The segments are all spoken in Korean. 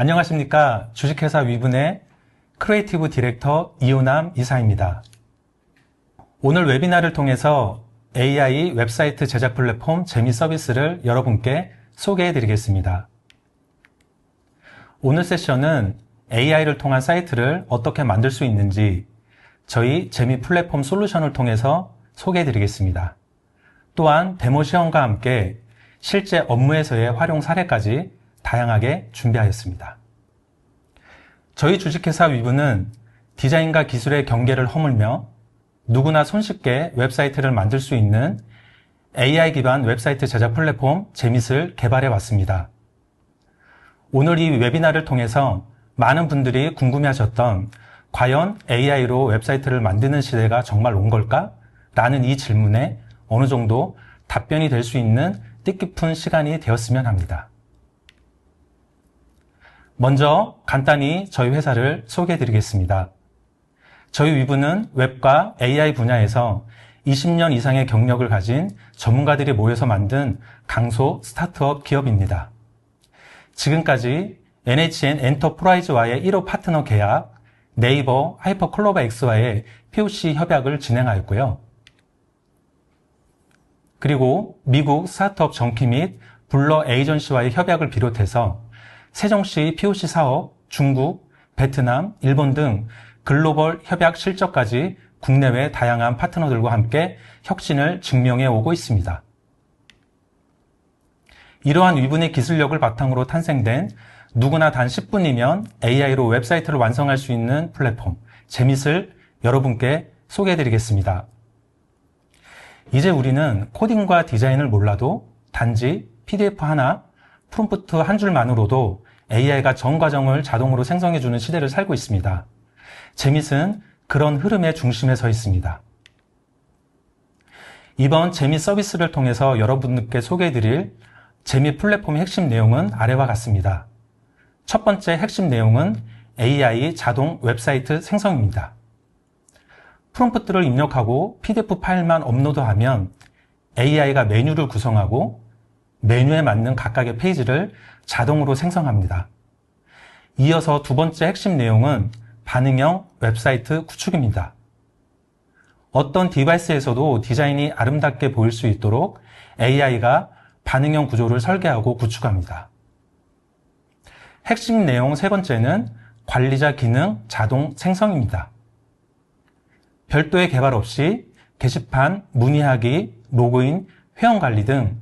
안녕하십니까. 주식회사 위분의 크리에이티브 디렉터 이호남 이사입니다. 오늘 웨비나를 통해서 AI 웹사이트 제작 플랫폼 재미 서비스를 여러분께 소개해 드리겠습니다. 오늘 세션은 AI를 통한 사이트를 어떻게 만들 수 있는지 저희 재미 플랫폼 솔루션을 통해서 소개해 드리겠습니다. 또한 데모 시험과 함께 실제 업무에서의 활용 사례까지 다양하게 준비하였습니다. 저희 주식회사 위브는 디자인과 기술의 경계를 허물며 누구나 손쉽게 웹사이트를 만들 수 있는 AI 기반 웹사이트 제작 플랫폼 재밋을 개발해 왔습니다. 오늘 이 웨비나를 통해서 많은 분들이 궁금해하셨던 과연 AI로 웹사이트를 만드는 시대가 정말 온 걸까? 라는 이 질문에 어느 정도 답변이 될 수 있는 뜻깊은 시간이 되었으면 합니다. 먼저 간단히 저희 회사를 소개해 드리겠습니다. 저희 위브는 웹과 AI 분야에서 20년 이상의 경력을 가진 전문가들이 모여서 만든 강소 스타트업 기업입니다. 지금까지 NHN 엔터프라이즈와의 1호 파트너 계약, 네이버 하이퍼클로버X와의 POC 협약을 진행하였고요. 그리고 미국 스타트업 정키 및 블러 에이전시와의 협약을 비롯해서 세종시 POC 사업, 중국, 베트남, 일본 등 글로벌 협약 실적까지 국내외 다양한 파트너들과 함께 혁신을 증명해 오고 있습니다. 이러한 위분의 기술력을 바탕으로 탄생된 누구나 단 10분이면 AI로 웹사이트를 완성할 수 있는 플랫폼 재밋을 여러분께 소개해 드리겠습니다. 이제 우리는 코딩과 디자인을 몰라도 단지 PDF 하나, 프롬프트 한 줄만으로도 AI가 전 과정을 자동으로 생성해주는 시대를 살고 있습니다. 재밋은 그런 흐름의 중심에 서 있습니다. 이번 재밋 서비스를 통해서 여러분들께 소개해드릴 재밋 플랫폼의 핵심 내용은 아래와 같습니다. 첫 번째 핵심 내용은 AI 자동 웹사이트 생성입니다. 프롬프트를 입력하고 PDF 파일만 업로드하면 AI가 메뉴를 구성하고 메뉴에 맞는 각각의 페이지를 자동으로 생성합니다. 이어서 두 번째 핵심 내용은 반응형 웹사이트 구축입니다. 어떤 디바이스에서도 디자인이 아름답게 보일 수 있도록 AI가 반응형 구조를 설계하고 구축합니다. 핵심 내용 세 번째는 관리자 기능 자동 생성입니다. 별도의 개발 없이 게시판, 문의하기, 로그인, 회원관리 등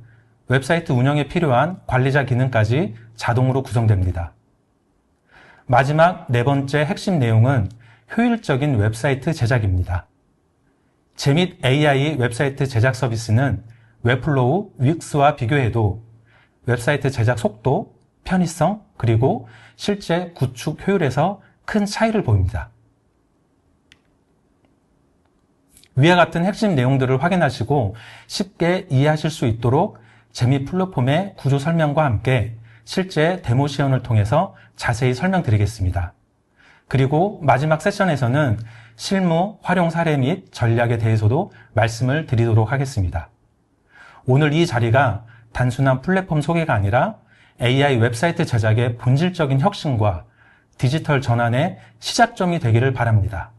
웹사이트 운영에 필요한 관리자 기능까지 자동으로 구성됩니다. 마지막 네 번째 핵심 내용은 효율적인 웹사이트 제작입니다. 재밋 AI 웹사이트 제작 서비스는 웹플로우, 윅스와 비교해도 웹사이트 제작 속도, 편의성, 그리고 실제 구축 효율에서 큰 차이를 보입니다. 위와 같은 핵심 내용들을 확인하시고 쉽게 이해하실 수 있도록 재밋 플랫폼의 구조 설명과 함께 실제 데모 시연을 통해서 자세히 설명드리겠습니다. 그리고 마지막 세션에서는 실무, 활용 사례 및 전략에 대해서도 말씀을 드리도록 하겠습니다. 오늘 이 자리가 단순한 플랫폼 소개가 아니라 AI 웹사이트 제작의 본질적인 혁신과 디지털 전환의 시작점이 되기를 바랍니다.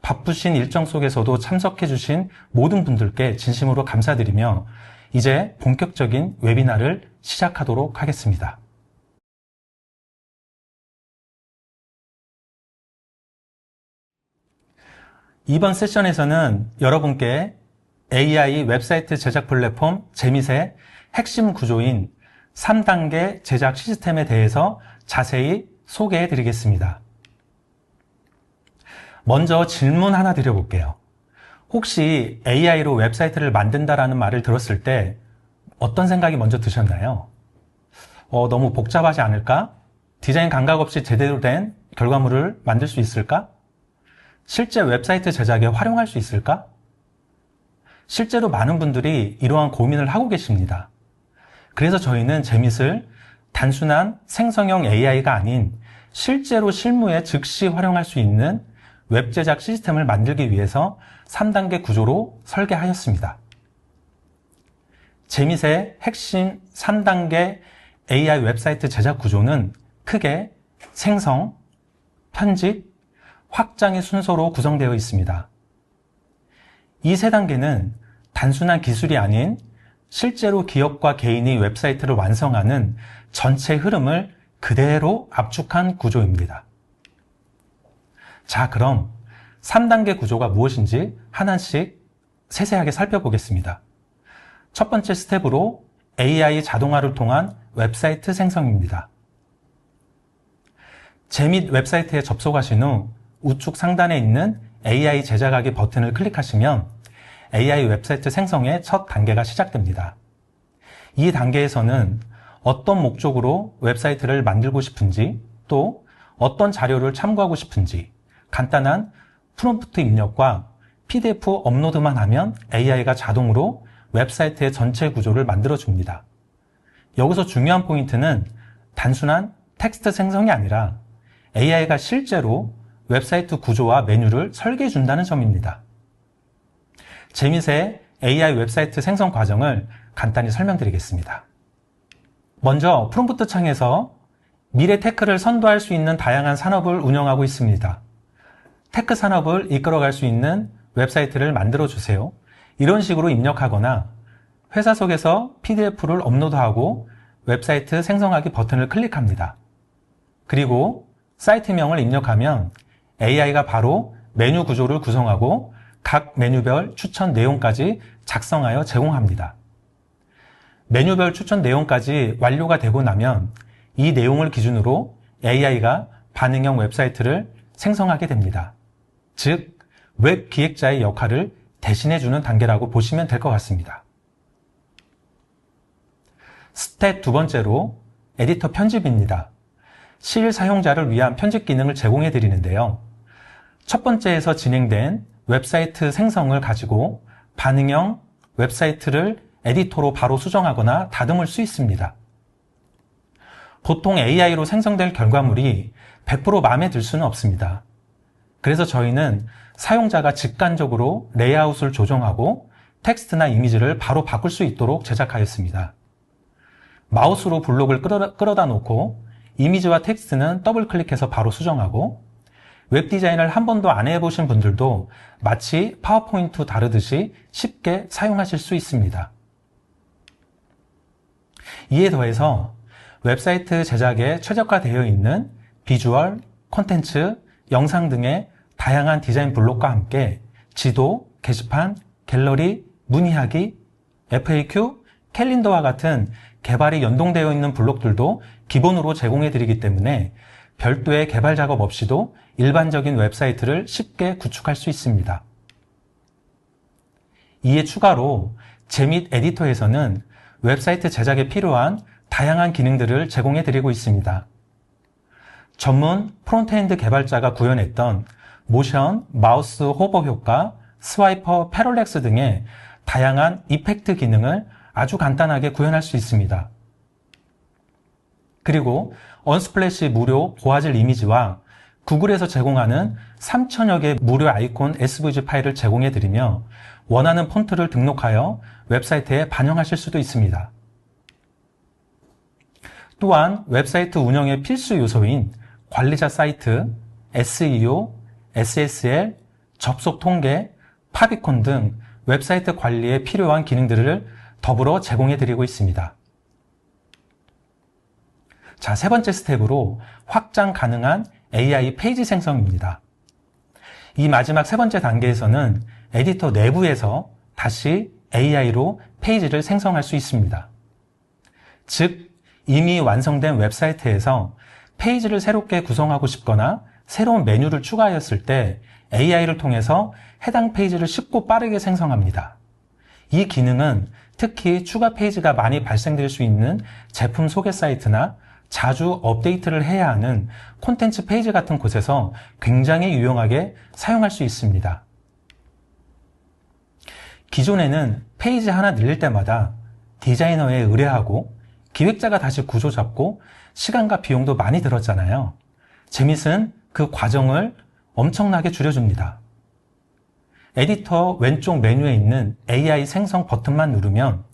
바쁘신 일정 속에서도 참석해주신 모든 분들께 진심으로 감사드리며 이제 본격적인 웨비나를 시작하도록 하겠습니다. 이번 세션에서는 여러분께 AI 웹사이트 제작 플랫폼 재밋의 핵심 구조인 3단계 제작 시스템에 대해서 자세히 소개해 드리겠습니다. 먼저 질문 하나 드려볼게요. 혹시 AI로 웹사이트를 만든다라는 말을 들었을 때 어떤 생각이 먼저 드셨나요? 너무 복잡하지 않을까? 디자인 감각 없이 제대로 된 결과물을 만들 수 있을까? 실제 웹사이트 제작에 활용할 수 있을까? 실제로 많은 분들이 이러한 고민을 하고 계십니다. 그래서 저희는 재밋을 단순한 생성형 AI가 아닌 실제로 실무에 즉시 활용할 수 있는 웹 제작 시스템을 만들기 위해서 3단계 구조로 설계하였습니다. 재밋의 핵심 3단계 AI 웹사이트 제작 구조는 크게 생성, 편집, 확장의 순서로 구성되어 있습니다. 이 세 단계는 단순한 기술이 아닌 실제로 기업과 개인이 웹사이트를 완성하는 전체 흐름을 그대로 압축한 구조입니다. 자, 그럼 3단계 구조가 무엇인지 하나씩 세세하게 살펴보겠습니다. 첫 번째 스텝으로 AI 자동화를 통한 웹사이트 생성입니다. 제 및 웹사이트에 접속하신 후 우측 상단에 있는 AI 제작하기 버튼을 클릭하시면 AI 웹사이트 생성의 첫 단계가 시작됩니다. 이 단계에서는 어떤 목적으로 웹사이트를 만들고 싶은지, 또 어떤 자료를 참고하고 싶은지 간단한 프롬프트 입력과 PDF 업로드만 하면 AI가 자동으로 웹사이트의 전체 구조를 만들어줍니다. 여기서 중요한 포인트는 단순한 텍스트 생성이 아니라 AI가 실제로 웹사이트 구조와 메뉴를 설계해준다는 점입니다. 제밋의 AI 웹사이트 생성 과정을 간단히 설명드리겠습니다. 먼저 프롬프트 창에서 미래 테크를 선도할 수 있는 다양한 산업을 운영하고 있습니다. 테크 산업을 이끌어갈 수 있는 웹사이트를 만들어주세요. 이런 식으로 입력하거나 회사 속에서 PDF를 업로드하고 웹사이트 생성하기 버튼을 클릭합니다. 그리고 사이트명을 입력하면 AI가 바로 메뉴 구조를 구성하고 각 메뉴별 추천 내용까지 작성하여 제공합니다. 메뉴별 추천 내용까지 완료가 되고 나면 이 내용을 기준으로 AI가 반응형 웹사이트를 생성하게 됩니다. 즉, 웹 기획자의 역할을 대신해주는 단계라고 보시면 될 것 같습니다. 스텝 두 번째로 에디터 편집입니다. 실사용자를 위한 편집 기능을 제공해 드리는데요. 첫 번째에서 진행된 웹사이트 생성을 가지고 반응형 웹사이트를 에디터로 바로 수정하거나 다듬을 수 있습니다. 보통 AI로 생성될 결과물이 100% 마음에 들 수는 없습니다. 그래서 저희는 사용자가 직관적으로 레이아웃을 조정하고 텍스트나 이미지를 바로 바꿀 수 있도록 제작하였습니다. 마우스로 블록을 끌어다 놓고 이미지와 텍스트는 더블 클릭해서 바로 수정하고 웹 디자인을 한 번도 안 해보신 분들도 마치 파워포인트 다루듯이 쉽게 사용하실 수 있습니다. 이에 더해서 웹사이트 제작에 최적화되어 있는 비주얼, 콘텐츠, 영상 등의 다양한 디자인 블록과 함께 지도, 게시판, 갤러리, 문의하기, FAQ, 캘린더와 같은 개발이 연동되어 있는 블록들도 기본으로 제공해 드리기 때문에 별도의 개발 작업 없이도 일반적인 웹사이트를 쉽게 구축할 수 있습니다. 이에 추가로 제밋 에디터에서는 웹사이트 제작에 필요한 다양한 기능들을 제공해 드리고 있습니다. 전문 프론트엔드 개발자가 구현했던 모션, 마우스 호버 효과, 스와이퍼 패럴렉스 등의 다양한 이펙트 기능을 아주 간단하게 구현할 수 있습니다. 그리고 언스플래시 무료 고화질 이미지와 구글에서 제공하는 3,000여 개의 무료 아이콘 SVG 파일을 제공해 드리며 원하는 폰트를 등록하여 웹사이트에 반영하실 수도 있습니다. 또한 웹사이트 운영의 필수 요소인 관리자 사이트, SEO, SSL, 접속 통계, 파비콘 등 웹사이트 관리에 필요한 기능들을 더불어 제공해 드리고 있습니다. 자, 세 번째 스텝으로 확장 가능한 AI 페이지 생성입니다. 이 마지막 세 번째 단계에서는 에디터 내부에서 다시 AI로 페이지를 생성할 수 있습니다. 즉, 이미 완성된 웹사이트에서 페이지를 새롭게 구성하고 싶거나 새로운 메뉴를 추가하였을 때 AI를 통해서 해당 페이지를 쉽고 빠르게 생성합니다. 이 기능은 특히 추가 페이지가 많이 발생될 수 있는 제품 소개 사이트나 자주 업데이트를 해야 하는 콘텐츠 페이지 같은 곳에서 굉장히 유용하게 사용할 수 있습니다. 기존에는 페이지 하나 늘릴 때마다 디자이너에 의뢰하고 기획자가 다시 구조 잡고 시간과 비용도 많이 들었잖아요. 제밋은 그 과정을 엄청나게 줄여줍니다. 에디터 왼쪽 메뉴에 있는 AI 생성 버튼만 누르면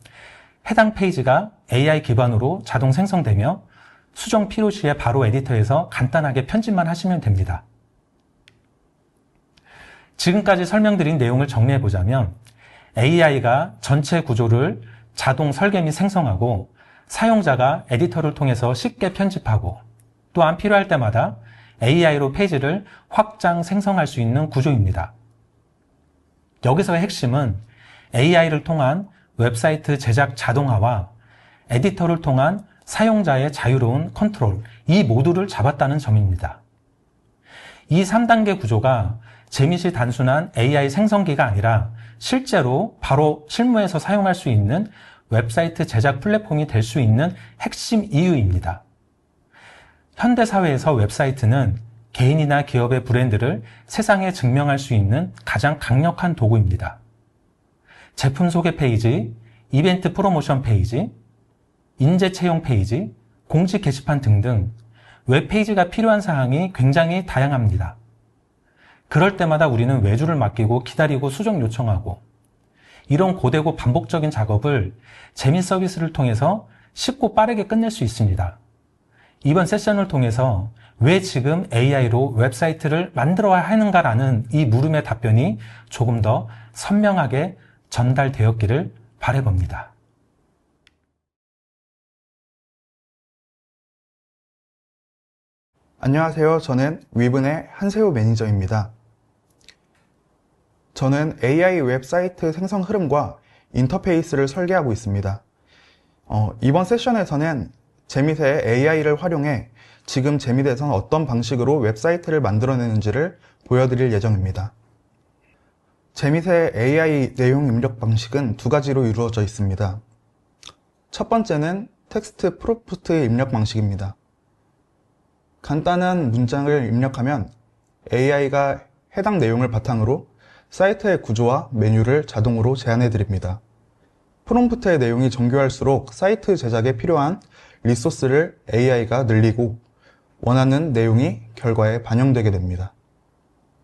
해당 페이지가 AI 기반으로 자동 생성되며 수정 필요 시에 바로 에디터에서 간단하게 편집만 하시면 됩니다. 지금까지 설명드린 내용을 정리해보자면 AI가 전체 구조를 자동 설계 및 생성하고 사용자가 에디터를 통해서 쉽게 편집하고 또한 필요할 때마다 AI로 페이지를 확장, 생성할 수 있는 구조입니다. 여기서의 핵심은 AI를 통한 웹사이트 제작 자동화와 에디터를 통한 사용자의 자유로운 컨트롤, 이 모두를 잡았다는 점입니다. 이 3단계 구조가 재밋이 단순한 AI 생성기가 아니라 실제로 바로 실무에서 사용할 수 있는 웹사이트 제작 플랫폼이 될 수 있는 핵심 이유입니다. 현대사회에서 웹사이트는 개인이나 기업의 브랜드를 세상에 증명할 수 있는 가장 강력한 도구입니다. 제품 소개 페이지, 이벤트 프로모션 페이지, 인재 채용 페이지, 공지 게시판 등등 웹페이지가 필요한 사항이 굉장히 다양합니다. 그럴 때마다 우리는 외주를 맡기고 기다리고 수정 요청하고 이런 고되고 반복적인 작업을 재밋 서비스를 통해서 쉽고 빠르게 끝낼 수 있습니다. 이번 세션을 통해서 왜 지금 AI로 웹사이트를 만들어야 하는가라는 이 물음의 답변이 조금 더 선명하게 전달되었기를 바라봅니다. 안녕하세요. 저는 위븐의 한세호 매니저입니다. 저는 AI 웹사이트 생성 흐름과 인터페이스를 설계하고 있습니다. 이번 세션에서는 재밋의 AI를 활용해 지금 재밋에서는 어떤 방식으로 웹사이트를 만들어내는지를 보여드릴 예정입니다. 재밋의 AI 내용 입력 방식은 두 가지로 이루어져 있습니다. 첫 번째는 텍스트 프롬프트 입력 방식입니다. 간단한 문장을 입력하면 AI가 해당 내용을 바탕으로 사이트의 구조와 메뉴를 자동으로 제안해 드립니다. 프롬프트의 내용이 정교할수록 사이트 제작에 필요한 리소스를 AI가 늘리고 원하는 내용이 결과에 반영되게 됩니다.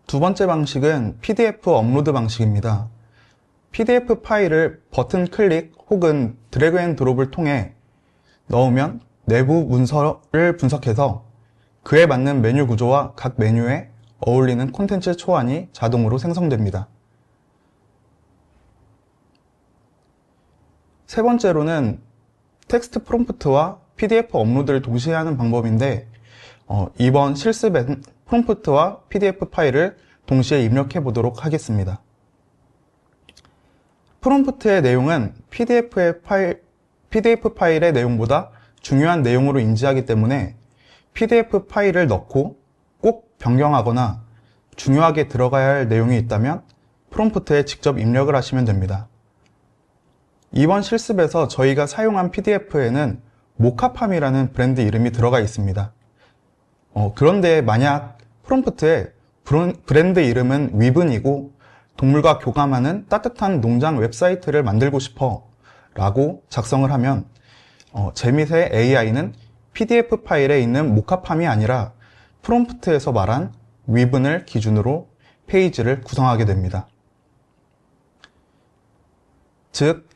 두 번째 방식은 PDF 업로드 방식입니다. PDF 파일을 버튼 클릭 혹은 드래그 앤 드롭을 통해 넣으면 내부 문서를 분석해서 그에 맞는 메뉴 구조와 각 메뉴에 어울리는 콘텐츠 초안이 자동으로 생성됩니다. 세 번째로는 텍스트 프롬프트와 PDF 업로드를 동시에 하는 방법인데 이번 실습엔 프롬프트와 PDF 파일을 동시에 입력해 보도록 하겠습니다. 프롬프트의 내용은 PDF 파일의 내용보다 중요한 내용으로 인지하기 때문에 PDF 파일을 넣고 꼭 변경하거나 중요하게 들어가야 할 내용이 있다면 프롬프트에 직접 입력을 하시면 됩니다. 이번 실습에서 저희가 사용한 PDF에는 모카팜이라는 브랜드 이름이 들어가 있습니다. 그런데 만약 프롬프트에 브랜드 이름은 위븐이고 동물과 교감하는 따뜻한 농장 웹사이트를 만들고 싶어 라고 작성을 하면 재밋의 AI는 PDF 파일에 있는 모카팜이 아니라 프롬프트에서 말한 위븐을 기준으로 페이지를 구성하게 됩니다. 즉,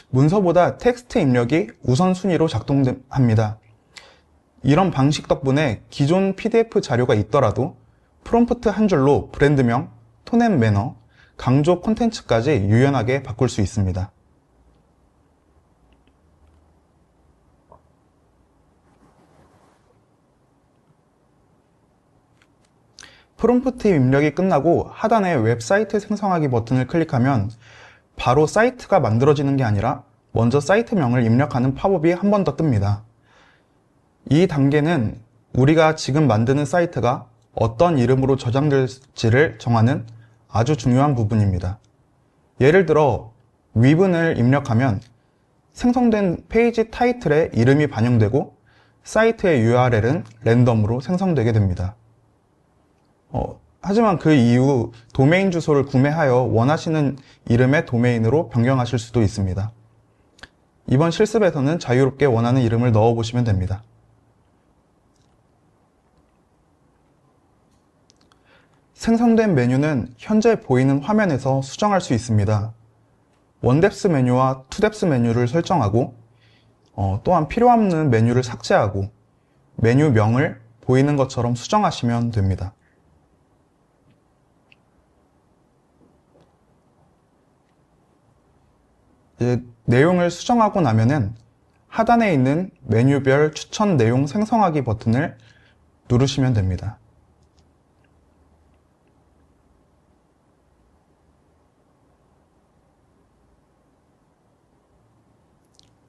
문서보다 텍스트 입력이 우선순위로 작동합니다. 이런 방식 덕분에 기존 PDF 자료가 있더라도 프롬프트 한 줄로 브랜드명, 톤 앤 매너, 강조 콘텐츠까지 유연하게 바꿀 수 있습니다. 프롬프트 입력이 끝나고 하단에 웹사이트 생성하기 버튼을 클릭하면 바로 사이트가 만들어지는 게 아니라 먼저 사이트명을 입력하는 팝업이 한 번 더 뜹니다. 이 단계는 우리가 지금 만드는 사이트가 어떤 이름으로 저장될지를 정하는 아주 중요한 부분입니다. 예를 들어 위븐을 입력하면 생성된 페이지 타이틀에 이름이 반영되고 사이트의 URL은 랜덤으로 생성되게 됩니다. 하지만 그 이후 도메인 주소를 구매하여 원하시는 이름의 도메인으로 변경하실 수도 있습니다. 이번 실습에서는 자유롭게 원하는 이름을 넣어보시면 됩니다. 생성된 메뉴는 현재 보이는 화면에서 수정할 수 있습니다. 원뎁스 메뉴와 투뎁스 메뉴를 설정하고 또한 필요 없는 메뉴를 삭제하고 메뉴명을 보이는 것처럼 수정하시면 됩니다. 이제 내용을 수정하고 나면은 하단에 있는 메뉴별 추천 내용 생성하기 버튼을 누르시면 됩니다.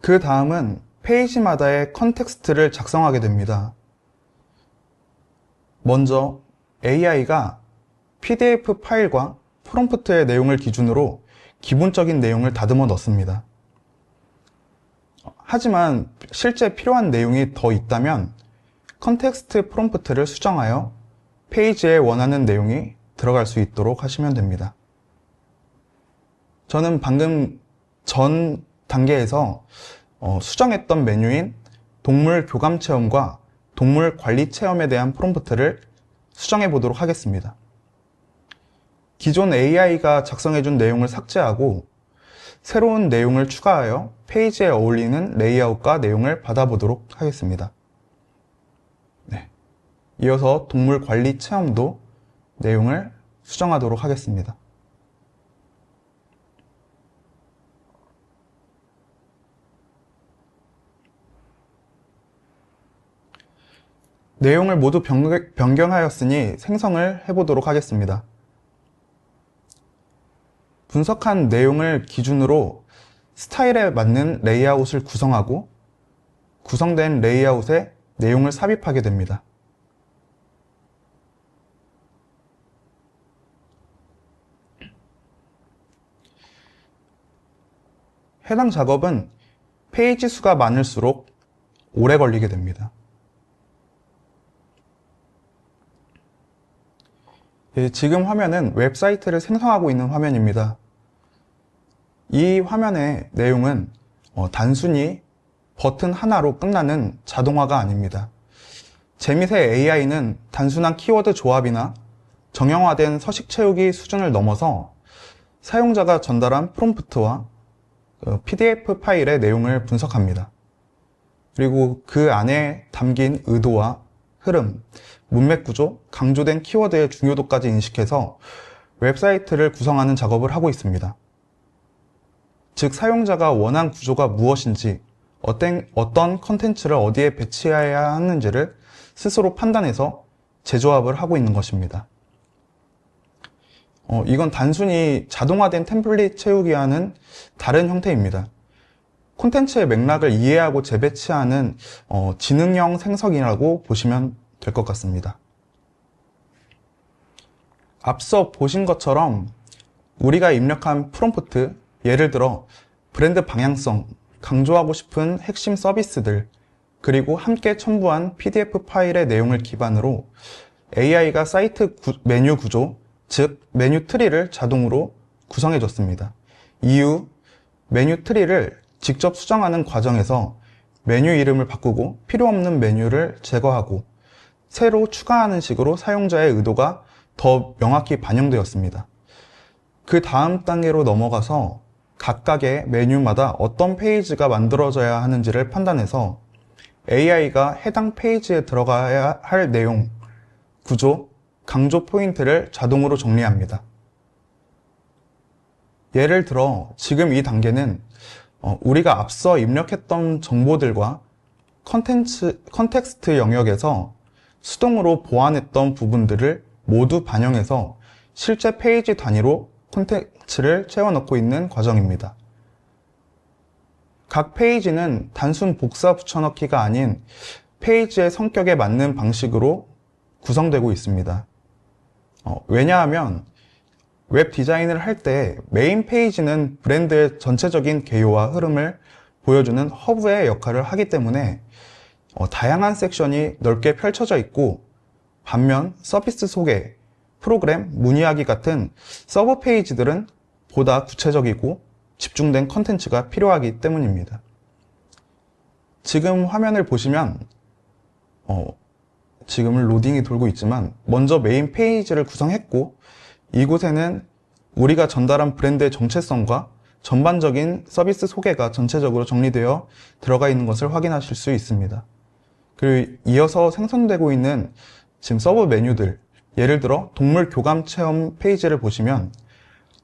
그 다음은 페이지마다의 컨텍스트를 작성하게 됩니다. 먼저 AI가 PDF 파일과 프롬프트의 내용을 기준으로 기본적인 내용을 다듬어 넣습니다. 하지만 실제 필요한 내용이 더 있다면 컨텍스트 프롬프트를 수정하여 페이지에 원하는 내용이 들어갈 수 있도록 하시면 됩니다. 저는 방금 전 단계에서 수정했던 메뉴인 동물 교감 체험과 동물 관리 체험에 대한 프롬프트를 수정해 보도록 하겠습니다. 기존 AI가 작성해준 내용을 삭제하고 새로운 내용을 추가하여 페이지에 어울리는 레이아웃과 내용을 받아보도록 하겠습니다. 네. 이어서 동물 관리 체험도 내용을 수정하도록 하겠습니다. 내용을 모두 변경하였으니 생성을 해보도록 하겠습니다. 분석한 내용을 기준으로 스타일에 맞는 레이아웃을 구성하고 구성된 레이아웃에 내용을 삽입하게 됩니다. 해당 작업은 페이지 수가 많을수록 오래 걸리게 됩니다. 지금 화면은 웹사이트를 생성하고 있는 화면입니다. 이 화면의 내용은 단순히 버튼 하나로 끝나는 자동화가 아닙니다. 재미세 AI는 단순한 키워드 조합이나 정형화된 서식 채우기 수준을 넘어서 사용자가 전달한 프롬프트와 PDF 파일의 내용을 분석합니다. 그리고 그 안에 담긴 의도와 흐름, 문맥 구조, 강조된 키워드의 중요도까지 인식해서 웹사이트를 구성하는 작업을 하고 있습니다. 즉, 사용자가 원한 구조가 무엇인지, 어떤 컨텐츠를 어디에 배치해야 하는지를 스스로 판단해서 재조합을 하고 있는 것입니다. 이건 단순히 자동화된 템플릿 채우기와는 다른 형태입니다. 콘텐츠의 맥락을 이해하고 재배치하는 지능형 생성이라고 보시면 될 것 같습니다. 앞서 보신 것처럼 우리가 입력한 프롬프트, 예를 들어 브랜드 방향성, 강조하고 싶은 핵심 서비스들, 그리고 함께 첨부한 PDF 파일의 내용을 기반으로 AI가 사이트 메뉴 구조, 즉 메뉴 트리를 자동으로 구성해 줬습니다. 이후 메뉴 트리를 직접 수정하는 과정에서 메뉴 이름을 바꾸고 필요 없는 메뉴를 제거하고 새로 추가하는 식으로 사용자의 의도가 더 명확히 반영되었습니다. 그 다음 단계로 넘어가서 각각의 메뉴마다 어떤 페이지가 만들어져야 하는지를 판단해서 AI가 해당 페이지에 들어가야 할 내용, 구조, 강조 포인트를 자동으로 정리합니다. 예를 들어 지금 이 단계는 우리가 앞서 입력했던 정보들과 컨텍스트 영역에서 수동으로 보완했던 부분들을 모두 반영해서 실제 페이지 단위로 콘텐츠를 채워넣고 있는 과정입니다. 각 페이지는 단순 복사 붙여넣기가 아닌 페이지의 성격에 맞는 방식으로 구성되고 있습니다. 왜냐하면 웹 디자인을 할 때 메인 페이지는 브랜드의 전체적인 개요와 흐름을 보여주는 허브의 역할을 하기 때문에 다양한 섹션이 넓게 펼쳐져 있고, 반면 서비스 소개, 프로그램, 문의하기 같은 서브 페이지들은 보다 구체적이고 집중된 컨텐츠가 필요하기 때문입니다. 지금 화면을 보시면 지금은 로딩이 돌고 있지만 먼저 메인 페이지를 구성했고, 이곳에는 우리가 전달한 브랜드의 정체성과 전반적인 서비스 소개가 전체적으로 정리되어 들어가 있는 것을 확인하실 수 있습니다. 그리고 이어서 생성되고 있는 지금 서브 메뉴들, 예를 들어 동물 교감 체험 페이지를 보시면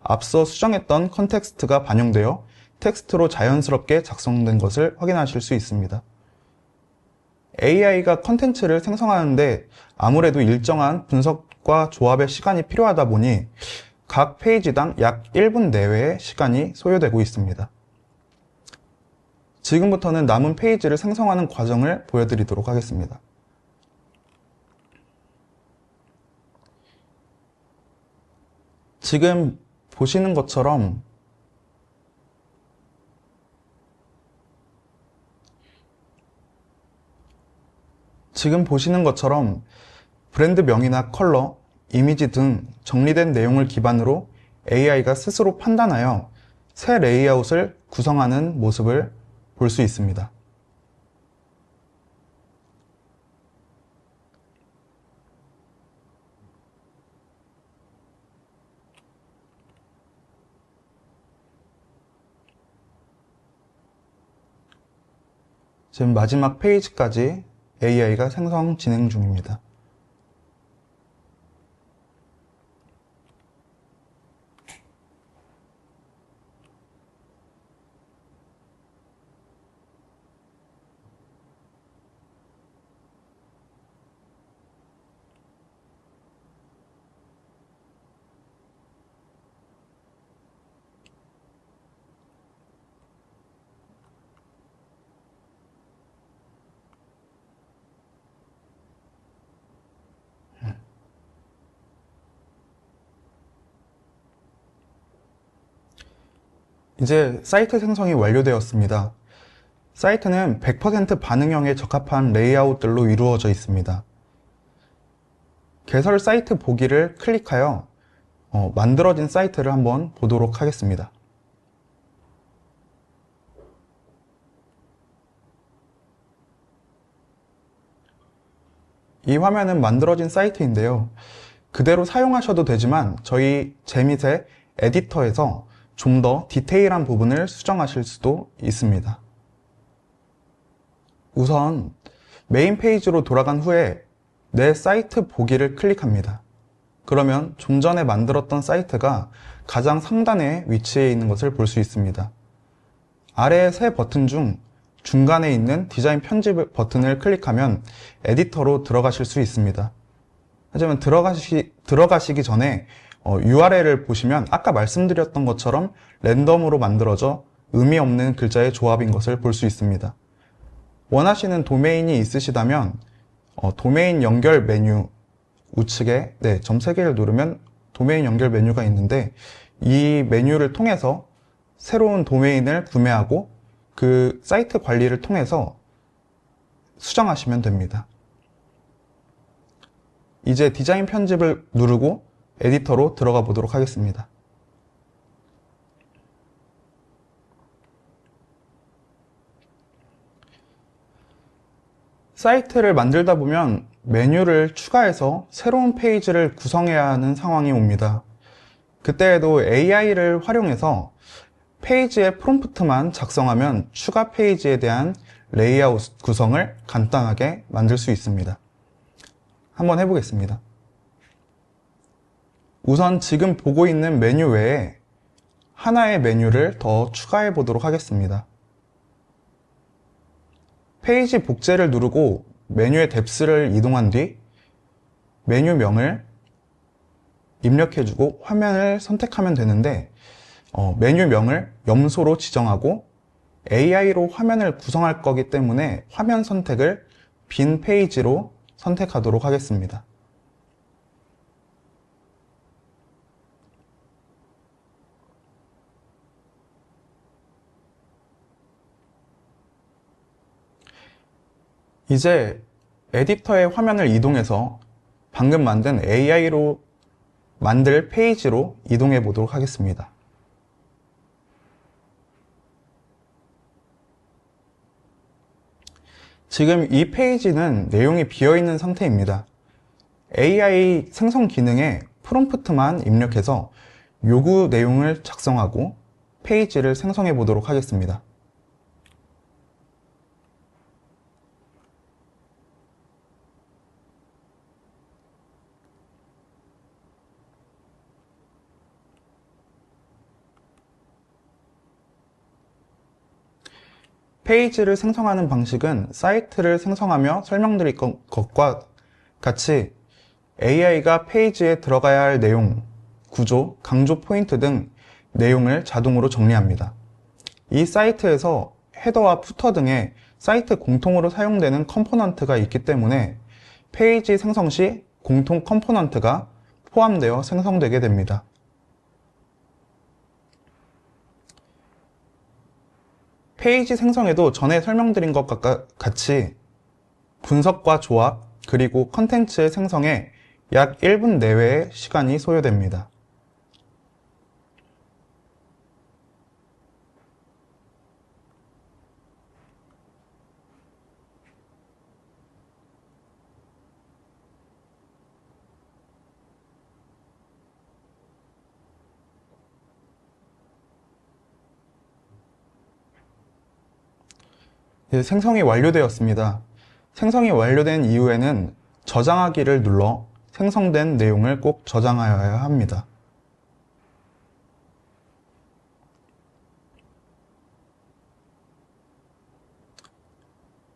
앞서 수정했던 컨텍스트가 반영되어 텍스트로 자연스럽게 작성된 것을 확인하실 수 있습니다. AI가 컨텐츠를 생성하는데 아무래도 일정한 분석과 조합의 시간이 필요하다 보니 각 페이지당 약 1분 내외의 시간이 소요되고 있습니다. 지금부터는 남은 페이지를 생성하는 과정을 보여드리도록 하겠습니다. 지금 보시는 것처럼 브랜드 명이나 컬러, 이미지 등 정리된 내용을 기반으로 AI가 스스로 판단하여 새 레이아웃을 구성하는 모습을 볼 수 있습니다. 지금 마지막 페이지까지 AI가 생성 진행 중입니다. 이제 사이트 생성이 완료되었습니다. 사이트는 100% 반응형에 적합한 레이아웃들로 이루어져 있습니다. 개설 사이트 보기를 클릭하여 만들어진 사이트를 한번 보도록 하겠습니다. 이 화면은 만들어진 사이트인데요. 그대로 사용하셔도 되지만 저희 재밋의 에디터에서 좀 더 디테일한 부분을 수정하실 수도 있습니다. 우선 메인 페이지로 돌아간 후에 내 사이트 보기를 클릭합니다. 그러면 좀 전에 만들었던 사이트가 가장 상단에 위치해 있는 것을 볼 수 있습니다. 아래의 세 버튼 중 중간에 있는 디자인 편집 버튼을 클릭하면 에디터로 들어가실 수 있습니다. 하지만 들어가시기 전에 URL을 보시면 아까 말씀드렸던 것처럼 랜덤으로 만들어져 의미 없는 글자의 조합인 것을 볼 수 있습니다. 원하시는 도메인이 있으시다면 도메인 연결 메뉴 우측에 점 3개를 누르면 도메인 연결 메뉴가 있는데 이 메뉴를 통해서 새로운 도메인을 구매하고 그 사이트 관리를 통해서 수정하시면 됩니다. 이제 디자인 편집을 누르고 에디터로 들어가 보도록 하겠습니다. 사이트를 만들다 보면 메뉴를 추가해서 새로운 페이지를 구성해야 하는 상황이 옵니다. 그때에도 AI를 활용해서 페이지의 프롬프트만 작성하면 추가 페이지에 대한 레이아웃 구성을 간단하게 만들 수 있습니다. 한번 해보겠습니다. 우선 지금 보고 있는 메뉴 외에 하나의 메뉴를 더 추가해 보도록 하겠습니다. 페이지 복제를 누르고 메뉴의 뎁스를 이동한 뒤 메뉴명을 입력해주고 화면을 선택하면 되는데 메뉴명을 염소로 지정하고 AI로 화면을 구성할 거기 때문에 화면 선택을 빈 페이지로 선택하도록 하겠습니다. 이제 에디터의 화면을 이동해서 방금 만든 AI로 만들 페이지로 이동해 보도록 하겠습니다. 지금 이 페이지는 내용이 비어있는 상태입니다. AI 생성 기능에 프롬프트만 입력해서 요구 내용을 작성하고 페이지를 생성해 보도록 하겠습니다. 페이지를 생성하는 방식은 사이트를 생성하며 설명드릴 것과 같이 AI가 페이지에 들어가야 할 내용, 구조, 강조 포인트 등 내용을 자동으로 정리합니다. 이 사이트에서 헤더와 푸터 등의 사이트 공통으로 사용되는 컴포넌트가 있기 때문에 페이지 생성 시 공통 컴포넌트가 포함되어 생성되게 됩니다. 페이지 생성에도 전에 설명드린 것과 같이 분석과 조합, 그리고 컨텐츠의 생성에 약 1분 내외의 시간이 소요됩니다. 이제 생성이 완료되었습니다. 생성이 완료된 이후에는 저장하기를 눌러 생성된 내용을 꼭 저장하여야 합니다.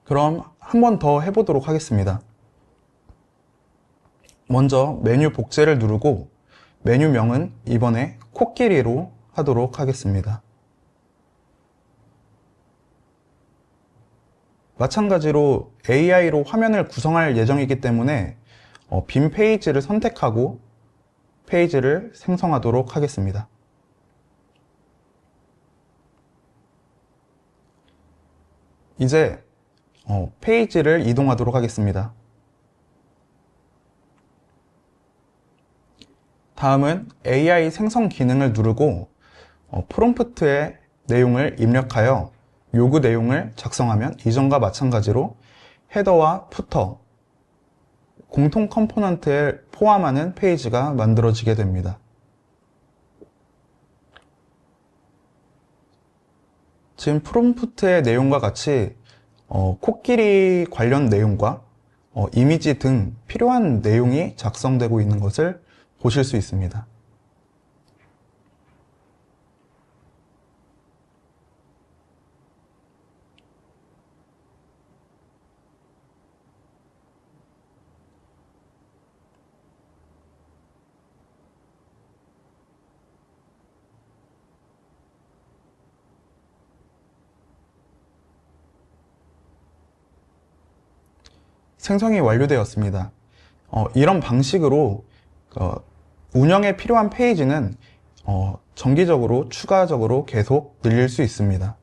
그럼 한 번 더 해보도록 하겠습니다. 먼저 메뉴 복제를 누르고 메뉴명은 이번에 코끼리로 하도록 하겠습니다. 마찬가지로 AI로 화면을 구성할 예정이기 때문에 빈 페이지를 선택하고 페이지를 생성하도록 하겠습니다. 이제 페이지를 이동하도록 하겠습니다. 다음은 AI 생성 기능을 누르고 프롬프트에 내용을 입력하여 요구 내용을 작성하면 이전과 마찬가지로 헤더와 푸터, 공통 컴포넌트에 포함하는 페이지가 만들어지게 됩니다. 지금 프롬프트의 내용과 같이 코끼리 관련 내용과 이미지 등 필요한 내용이 작성되고 있는 것을 보실 수 있습니다. 생성이 완료되었습니다. 이런 방식으로 운영에 필요한 페이지는 정기적으로 추가적으로 계속 늘릴 수 있습니다.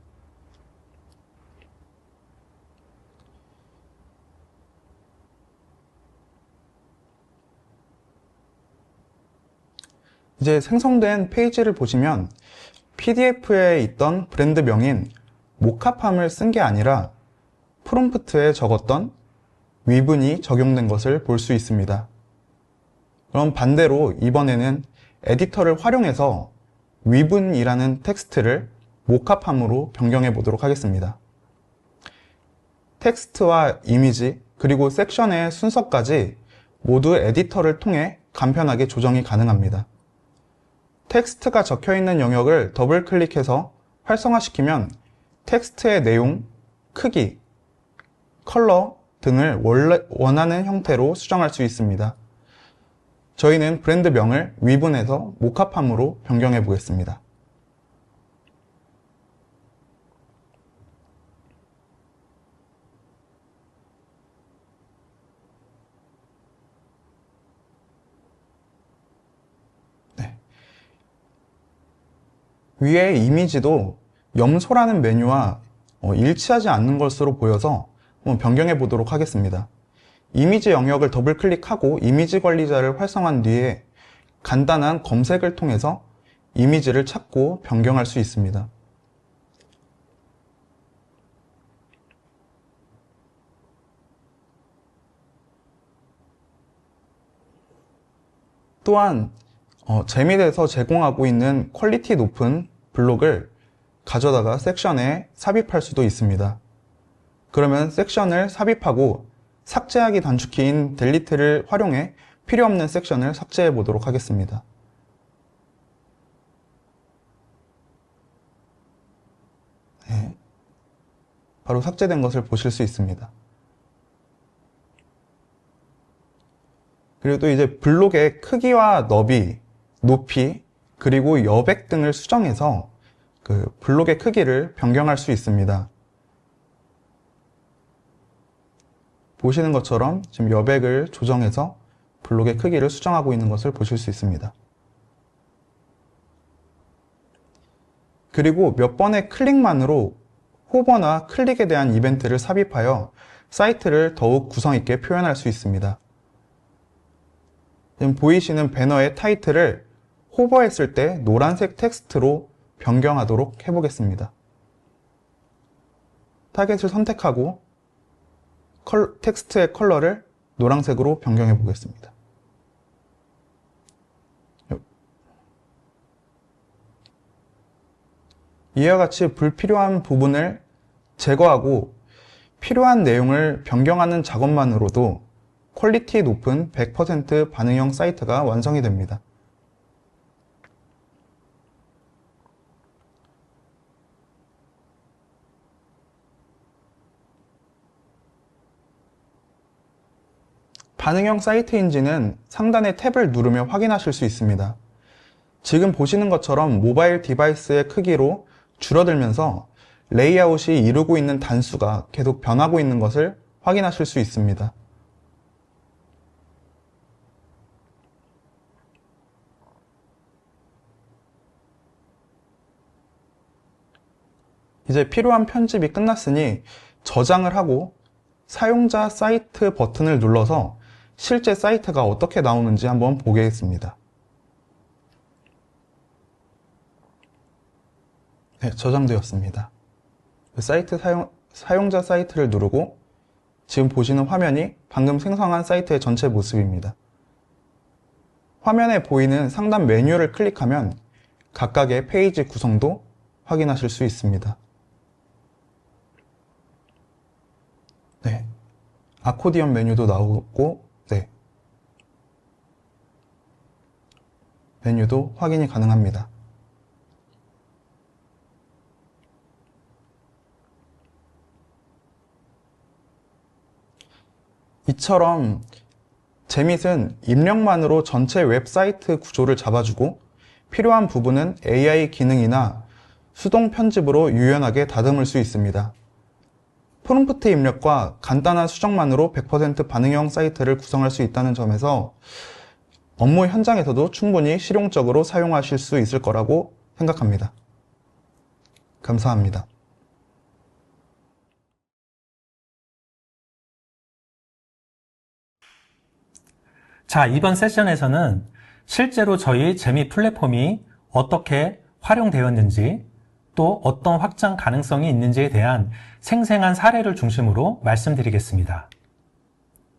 이제 생성된 페이지를 보시면 PDF에 있던 브랜드명인 모카팜을 쓴 게 아니라 프롬프트에 적었던 위분이 적용된 것을 볼 수 있습니다. 그럼 반대로 이번에는 에디터를 활용해서 위분이라는 텍스트를 모카팜으로 변경해 보도록 하겠습니다. 텍스트와 이미지 그리고 섹션의 순서까지 모두 에디터를 통해 간편하게 조정이 가능합니다. 텍스트가 적혀 있는 영역을 더블 클릭해서 활성화시키면 텍스트의 내용, 크기, 컬러 등을 원하는 형태로 수정할 수 있습니다. 저희는 브랜드명을 위분해서 모카팜으로 변경해 보겠습니다. 네. 위의 이미지도 염소라는 메뉴와 일치하지 않는 것으로 보여서 한번 변경해 보도록 하겠습니다. 이미지 영역을 더블 클릭하고 이미지 관리자를 활성화한 뒤에 간단한 검색을 통해서 이미지를 찾고 변경할 수 있습니다. 또한 재미대에서 제공하고 있는 퀄리티 높은 블록을 가져다가 섹션에 삽입할 수도 있습니다. 그러면 섹션을 삽입하고 삭제하기 단축키인 델리트를 활용해 필요 없는 섹션을 삭제해 보도록 하겠습니다. 네. 바로 삭제된 것을 보실 수 있습니다. 그리고 또 이제 블록의 크기와 너비, 높이, 그리고 여백 등을 수정해서 그 블록의 크기를 변경할 수 있습니다. 보시는 것처럼 지금 여백을 조정해서 블록의 크기를 수정하고 있는 것을 보실 수 있습니다. 그리고 몇 번의 클릭만으로 호버나 클릭에 대한 이벤트를 삽입하여 사이트를 더욱 구성 있게 표현할 수 있습니다. 지금 보이시는 배너의 타이틀을 호버했을 때 노란색 텍스트로 변경하도록 해보겠습니다. 타겟을 선택하고 텍스트의 컬러를 노란색으로 변경해 보겠습니다. 이와 같이 불필요한 부분을 제거하고 필요한 내용을 변경하는 작업만으로도 퀄리티 높은 100% 반응형 사이트가 완성이 됩니다. 반응형 사이트인지는 상단의 탭을 누르며 확인하실 수 있습니다. 지금 보시는 것처럼 모바일 디바이스의 크기로 줄어들면서 레이아웃이 이루고 있는 단수가 계속 변하고 있는 것을 확인하실 수 있습니다. 이제 필요한 편집이 끝났으니 저장을 하고 사용자 사이트 버튼을 눌러서 실제 사이트가 어떻게 나오는지 한번 보겠습니다. 네, 저장되었습니다. 사용자 사이트를 누르고 지금 보시는 화면이 방금 생성한 사이트의 전체 모습입니다. 화면에 보이는 상단 메뉴를 클릭하면 각각의 페이지 구성도 확인하실 수 있습니다. 네, 아코디언 메뉴도 나오고, 네, 메뉴도 확인이 가능합니다. 이처럼 제밋은 입력만으로 전체 웹사이트 구조를 잡아주고 필요한 부분은 AI 기능이나 수동 편집으로 유연하게 다듬을 수 있습니다. 프롬프트 입력과 간단한 수정만으로 100% 반응형 사이트를 구성할 수 있다는 점에서 업무 현장에서도 충분히 실용적으로 사용하실 수 있을 거라고 생각합니다. 감사합니다. 자, 이번 세션에서는 실제로 저희 재미 플랫폼이 어떻게 활용되었는지 또 어떤 확장 가능성이 있는지에 대한 생생한 사례를 중심으로 말씀드리겠습니다.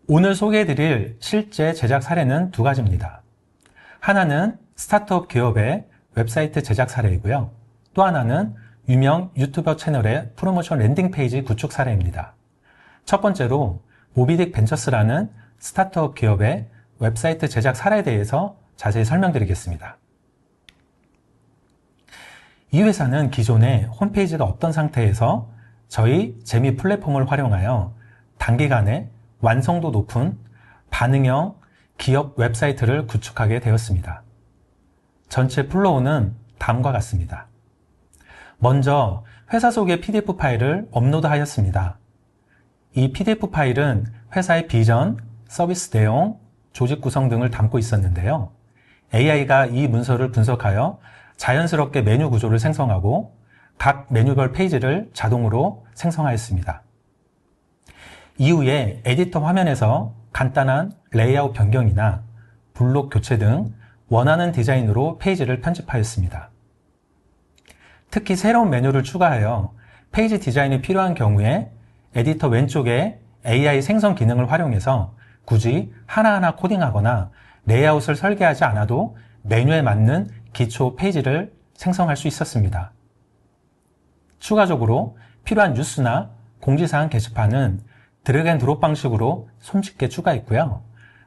오늘 소개해드릴 실제 제작 사례는 두 가지입니다. 하나는 스타트업 기업의 웹사이트 제작 사례이고요. 또 하나는 유명 유튜버 채널의 프로모션 랜딩 페이지 구축 사례입니다. 첫 번째로 모비딕 벤처스라는 스타트업 기업의 웹사이트 제작 사례에 대해서 자세히 설명드리겠습니다. 이 회사는 기존에 홈페이지가 없던 상태에서 저희 재미 플랫폼을 활용하여 단기간에 완성도 높은 반응형 기업 웹사이트를 구축하게 되었습니다. 전체 플로우는 다음과 같습니다. 먼저 회사 소개 PDF 파일을 업로드하였습니다. 이 PDF 파일은 회사의 비전, 서비스 내용, 조직 구성 등을 담고 있었는데요. AI가 이 문서를 분석하여 자연스럽게 메뉴 구조를 생성하고 각 메뉴별 페이지를 자동으로 생성하였습니다. 이후에 에디터 화면에서 간단한 레이아웃 변경이나 블록 교체 등 원하는 디자인으로 페이지를 편집하였습니다. 특히 새로운 메뉴를 추가하여 페이지 디자인이 필요한 경우에 에디터 왼쪽에 AI 생성 기능을 활용해서 굳이 하나하나 코딩하거나 레이아웃을 설계하지 않아도 메뉴에 맞는 기초 페이지를 생성할 수 있었습니다. 추가적으로 필요한 뉴스나 공지사항 게시판은 드래그 앤 드롭 방식으로 손쉽게 추가했고요.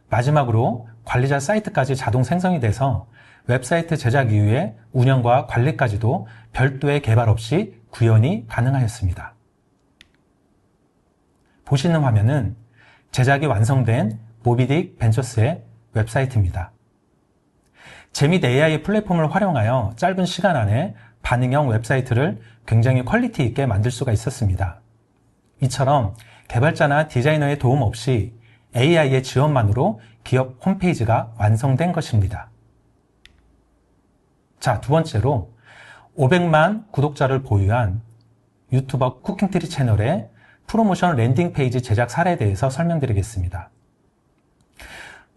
마지막으로 관리자 사이트까지 자동 생성이 돼서 웹사이트 제작 이후에 운영과 관리까지도 별도의 개발 없이 구현이 가능하였습니다. 보시는 화면은 제작이 완성된 모비딕 벤처스의 웹사이트입니다. 재밋 AI 플랫폼을 활용하여 짧은 시간 안에 반응형 웹사이트를 굉장히 퀄리티 있게 만들 수가 있었습니다. 이처럼 개발자나 디자이너의 도움 없이 AI의 지원만으로 기업 홈페이지가 완성된 것입니다. 자, 두 번째로 500만 구독자를 보유한 유튜버 쿠킹트리 채널의 프로모션 랜딩 페이지 제작 사례에 대해서 설명드리겠습니다.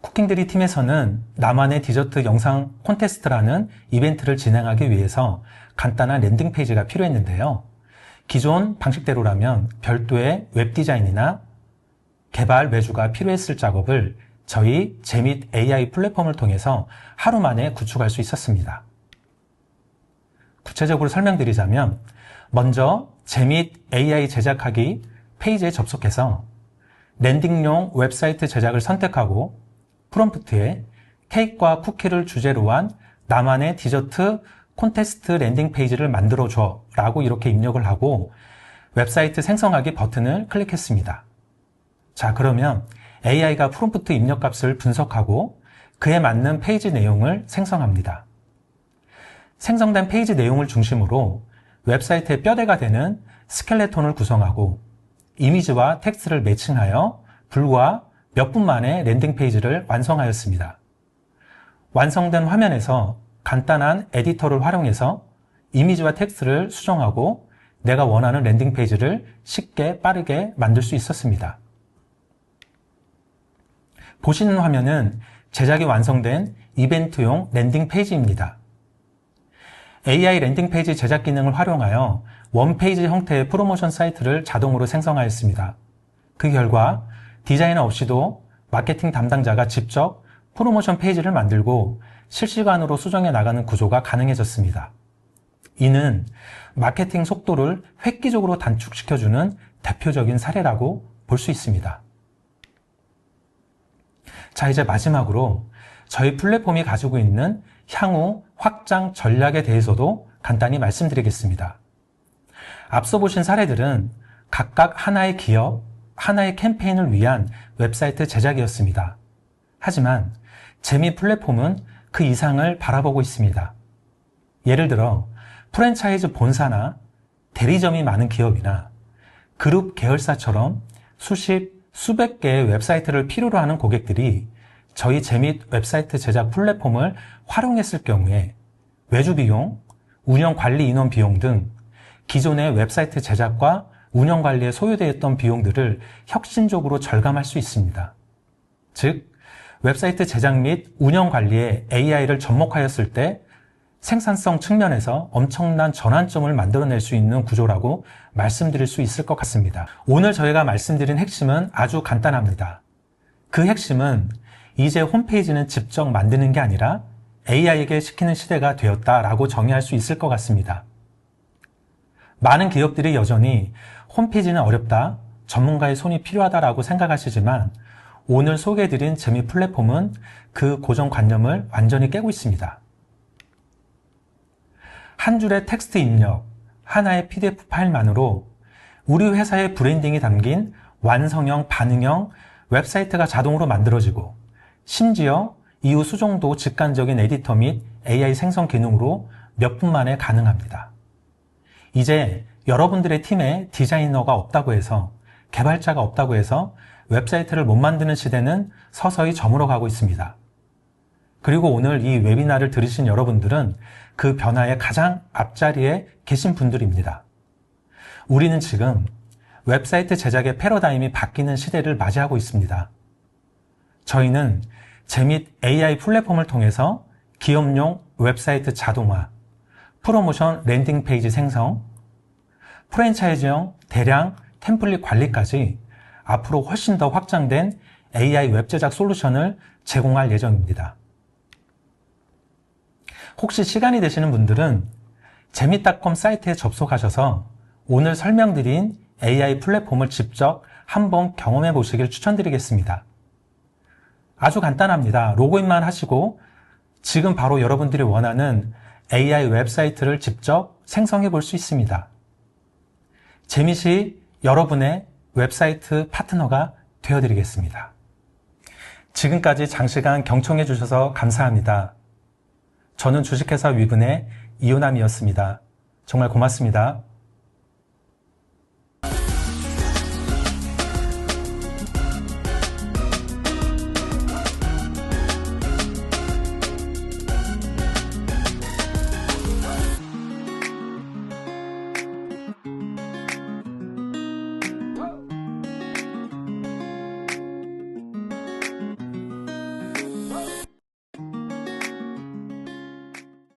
쿠킹트리 팀에서는 나만의 디저트 영상 콘테스트라는 이벤트를 진행하기 위해서 간단한 랜딩 페이지가 필요했는데요. 기존 방식대로라면 별도의 웹 디자인이나 개발 외주가 필요했을 작업을 저희 재밋 AI 플랫폼을 통해서 하루 만에 구축할 수 있었습니다. 구체적으로 설명드리자면 먼저 재밋 AI 제작하기 페이지에 접속해서 랜딩용 웹사이트 제작을 선택하고 프롬프트에 케이크와 쿠키를 주제로 한 나만의 디저트 콘테스트 랜딩 페이지를 만들어줘 라고 이렇게 입력을 하고 웹사이트 생성하기 버튼을 클릭했습니다. 자, 그러면 AI가 프롬프트 입력 값을 분석하고 그에 맞는 페이지 내용을 생성합니다. 생성된 페이지 내용을 중심으로 웹사이트의 뼈대가 되는 스켈레톤을 구성하고 이미지와 텍스트를 매칭하여 불과 몇 분 만에 랜딩 페이지를 완성하였습니다. 완성된 화면에서 간단한 에디터를 활용해서 이미지와 텍스트를 수정하고 내가 원하는 랜딩 페이지를 쉽게 빠르게 만들 수 있었습니다. 보시는 화면은 제작이 완성된 이벤트용 랜딩 페이지입니다. AI 랜딩 페이지 제작 기능을 활용하여 원페이지 형태의 프로모션 사이트를 자동으로 생성하였습니다. 그 결과 디자이너 없이도 마케팅 담당자가 직접 프로모션 페이지를 만들고 실시간으로 수정해 나가는 구조가 가능해졌습니다. 이는 마케팅 속도를 획기적으로 단축시켜주는 대표적인 사례라고 볼 수 있습니다. 자, 이제 마지막으로 저희 플랫폼이 가지고 있는 향후 확장 전략에 대해서도 간단히 말씀드리겠습니다. 앞서 보신 사례들은 각각 하나의 기업, 하나의 캠페인을 위한 웹사이트 제작이었습니다. 하지만 재밋 플랫폼은 그 이상을 바라보고 있습니다. 예를 들어 프랜차이즈 본사나 대리점이 많은 기업이나 그룹 계열사처럼 수백 개의 웹사이트를 필요로 하는 고객들이 저희 재밋 웹사이트 제작 플랫폼을 활용했을 경우에 외주 비용, 운영 관리 인원 비용 등 기존의 웹사이트 제작과 운영 관리에 소요되었던 비용들을 혁신적으로 절감할 수 있습니다. 즉, 웹사이트 제작 및 운영 관리에 AI를 접목하였을 때 생산성 측면에서 엄청난 전환점을 만들어낼 수 있는 구조라고 말씀드릴 수 있을 것 같습니다. 오늘 저희가 말씀드린 핵심은 아주 간단합니다. 그 핵심은 이제 홈페이지는 직접 만드는 게 아니라 AI에게 시키는 시대가 되었다라고 정의할 수 있을 것 같습니다. 많은 기업들이 여전히 홈페이지는 어렵다, 전문가의 손이 필요하다라고 생각하시지만 오늘 소개해드린 재밋 플랫폼은 그 고정관념을 완전히 깨고 있습니다. 한 줄의 텍스트 입력, 하나의 PDF 파일만으로 우리 회사의 브랜딩이 담긴 완성형, 반응형 웹사이트가 자동으로 만들어지고 심지어 이후 수정도 직관적인 에디터 및 AI 생성 기능으로 몇 분 만에 가능합니다. 이제 여러분들의 팀에 디자이너가 없다고 해서, 개발자가 없다고 해서 웹사이트를 못 만드는 시대는 서서히 저물어 가고 있습니다. 그리고 오늘 이 웨비나를 들으신 여러분들은 그 변화의 가장 앞자리에 계신 분들입니다. 우리는 지금 웹사이트 제작의 패러다임이 바뀌는 시대를 맞이하고 있습니다. 저희는 재밋 AI 플랫폼을 통해서 기업용 웹사이트 자동화, 프로모션 랜딩 페이지 생성, 프랜차이즈형 대량 템플릿 관리까지 앞으로 훨씬 더 확장된 AI 웹 제작 솔루션을 제공할 예정입니다. 혹시 시간이 되시는 분들은 재밋닷컴 사이트에 접속하셔서 오늘 설명드린 AI 플랫폼을 직접 한번 경험해 보시길 추천드리겠습니다. 아주 간단합니다. 로그인만 하시고 지금 바로 여러분들이 원하는 AI 웹사이트를 직접 생성해 볼 수 있습니다. 재밋이 여러분의 웹사이트 파트너가 되어드리겠습니다. 지금까지 장시간 경청해 주셔서 감사합니다. 저는 주식회사 위분의 이호남이었습니다. 정말 고맙습니다.